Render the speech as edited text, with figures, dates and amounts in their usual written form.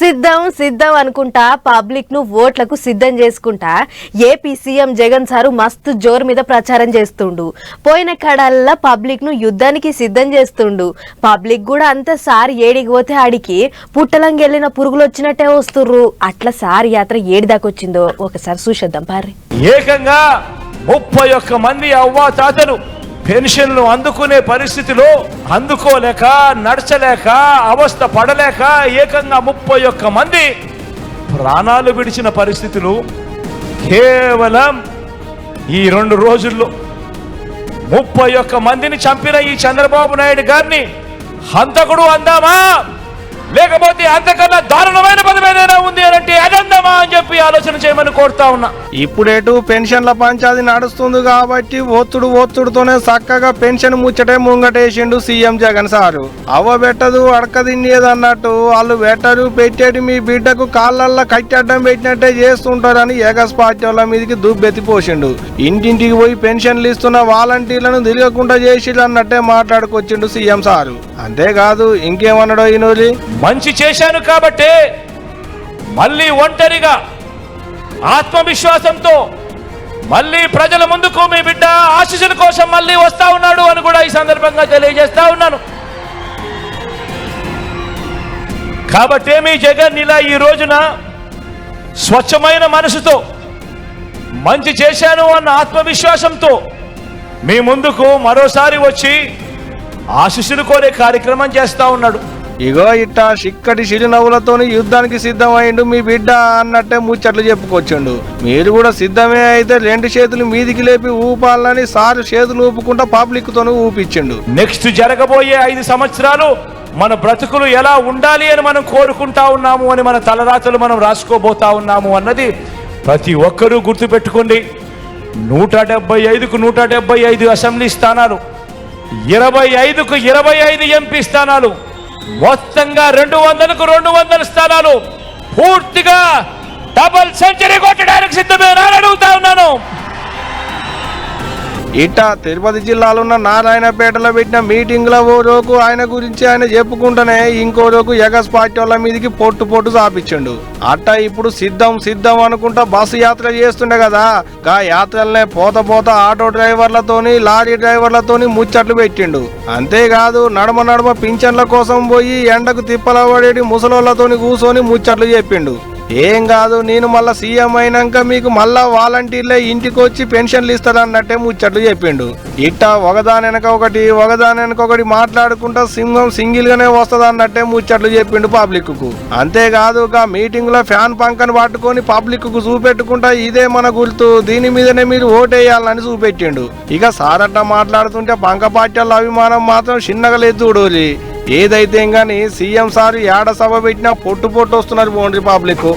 సిద్ధం సిద్ధం అనుకుంటా పబ్లిక్ ను ఓట్లకు సిద్ధం చేసుకుంటా ఏపీ సీఎం జగన్ సారు మస్తు జోరు మీద ప్రచారం చేస్తుండు. పోయిన కడాల పబ్లిక్ ను యుద్ధానికి సిద్ధం చేస్తుండు. పబ్లిక్ కూడా అంత సార్ ఏడికి పోతే ఆడికి పుట్టలంగెళ్ళిన పురుగులు వచ్చినట్టే వస్తుర్రు. అట్లా సార్ యాత్ర ఏడి దాకొచ్చిందో ఒకసారి చూసేద్దాం పారి. ఏకంగా 31 మంది అవ్వా తాతలు పెన్షన్లు అందుకునే పరిస్థితిలో అందుకోలేక నడచలేక అవస్థ పడలేక ఏకంగా 31 మంది ప్రాణాలు విడిచిన పరిస్థితులు కేవలం ఈ 2 రోజుల్లో 31 మందిని చంపిన ఈ చంద్రబాబు నాయుడు గారిని హంతకుడు అందామా లేకపోతే అంతకన్నా దారుణమైన పదం ఏదైనా ఉంది అంటే అదందమా అని చెప్పి ఆలోచన చేయమని కోరుతా ఉన్నా. ఇప్పుడేటు పెన్షన్ల పంచాది నడుస్తుంది కాబట్టి ఒత్తుడుతోనే చక్కగా పెన్షన్ ముచ్చటే ముంగటేసిండు సీఎం జగన్ సారు. అవ్వ పెట్టదు అడక తినేది అన్నట్టు వాళ్ళు పెట్టరు పెట్టేటి మీ బిడ్డకు కాళ్ళల్లో కట్టడం పెట్టినట్టే చేస్తుంటారని ఏగస్ పార్టీ వాళ్ళ మీదకి దుబ్బెత్తిపోసిండు. ఇంటింటికి పోయి పెన్షన్లు ఇస్తున్న వాలంటీర్లను తిరగకుండా చేసిళ్ళు అన్నట్టే మాట్లాడుకొచ్చిండు సీఎం సారు. అంతేకాదు ఇంకేమన్నాడో ఈనోలి, మంచి చేశాను కాబట్టి మళ్ళీ ఒంటరిగా ఆత్మవిశ్వాసంతో మళ్ళీ ప్రజల ముందుకు మీ బిడ్డ ఆశీస్సుల కోసం మళ్ళీ వస్తా ఉన్నాడు అని కూడా ఈ సందర్భంగా తెలియజేస్తా ఉన్నాను. కాబట్టి మీ జగన్ ఇలా ఈ రోజున స్వచ్ఛమైన మనసుతో మంచి చేశాను అన్న ఆత్మవిశ్వాసంతో మీ ముందుకు మరోసారి వచ్చి ఆశీస్సులు కోరే కార్యక్రమం చేస్తా ఉన్నాడు. ఇగో ఇట్ట చిక్కటి చిరునవ్వులతోని యుద్ధానికి సిద్ధమైండు మీ బిడ్డ అన్నట్టే ముచ్చట్లు చెప్పుకొచ్చిండు. మీరు కూడా సిద్ధమే అయితే 2 చేతులు మీదికి లేపి ఊపాలని సారు చేతులు ఊపుకుంటా పబ్లిక్ తోని ఊపిచ్చిండు. నెక్స్ట్ జరగబోయే 5 సంవత్సరాలు మన బ్రతుకులు ఎలా ఉండాలి అని మనం కోరుకుంటా ఉన్నాము అని మన తలరాతలు మనం రాసుకోబోతా ఉన్నాము అన్నది ప్రతి ఒక్కరూ గుర్తుపెట్టుకోండి. 175కు 175 అసెంబ్లీ స్థానాలు, 25కు 25 ఎంపీ స్థానాలు, మొత్తంగా 200కు 200 స్థానాలు పూర్తిగా డబుల్ సెంచరీ కొట్టడానికి సిద్ధమేనా అడుగుతా ఉన్నాను. ఇట్ట తిరుపతి జిల్లాలో ఉన్న నారాయణపేటలో పెట్టిన మీటింగ్ లో ఓ రోజు ఆయన గురించి ఆయన చెప్పుకుంటూనే ఇంకో రోజు ఎగస్ పార్టీ వాళ్ళ మీదకి పొట్టు చాపించిండు. అట్ట ఇప్పుడు సిద్ధం అనుకుంటా బస్సు యాత్ర చేస్తుండే కదా, ఆ యాత్రలనే పోత ఆటో డ్రైవర్లతోని లారీ డ్రైవర్లతోని ముచ్చట్లు పెట్టిండు. అంతేకాదు నడమ పింఛన్ల కోసం పోయి ఎండకు తిప్పల పడేటి ముసలోళ్లతోని కూర్చొని ముచ్చట్లు చెప్పిండు. ఏం కాదు నేను మళ్ళా సీఎం అయినాక మీకు మళ్ళా వాలంటీర్లే ఇంటికి వచ్చి పెన్షన్లు ఇస్తారన్నట్టే ముచ్చట్లు చెప్పిండు. ఇట్టా ఒకదాని వెనక ఒకటి మాట్లాడుకుంటా సింహం సింగిల్ గానే వస్తుంది అన్నట్టే ముచ్చట్లు చెప్పిండు పబ్లిక్ కు. అంతేకాదు మీటింగ్ లో ఫ్యాన్ పంకను పట్టుకొని పబ్లిక్ కు చూపెట్టుకుంటా ఇదే మన గుర్తు, దీని మీదనే మీరు ఓటేయాలని చూపెట్టిండు. ఇక సారట్ట మాట్లాడుతుంటే పంక పార్టీల అభిమానం మాత్రం చిన్నగా లేదు చూడోలి. ఏదైతే గానీ సీఎం సార్ ఏడ సభ పెట్టినా పొట్టు వస్తున్నారు బోండ్రి పబ్లిక్.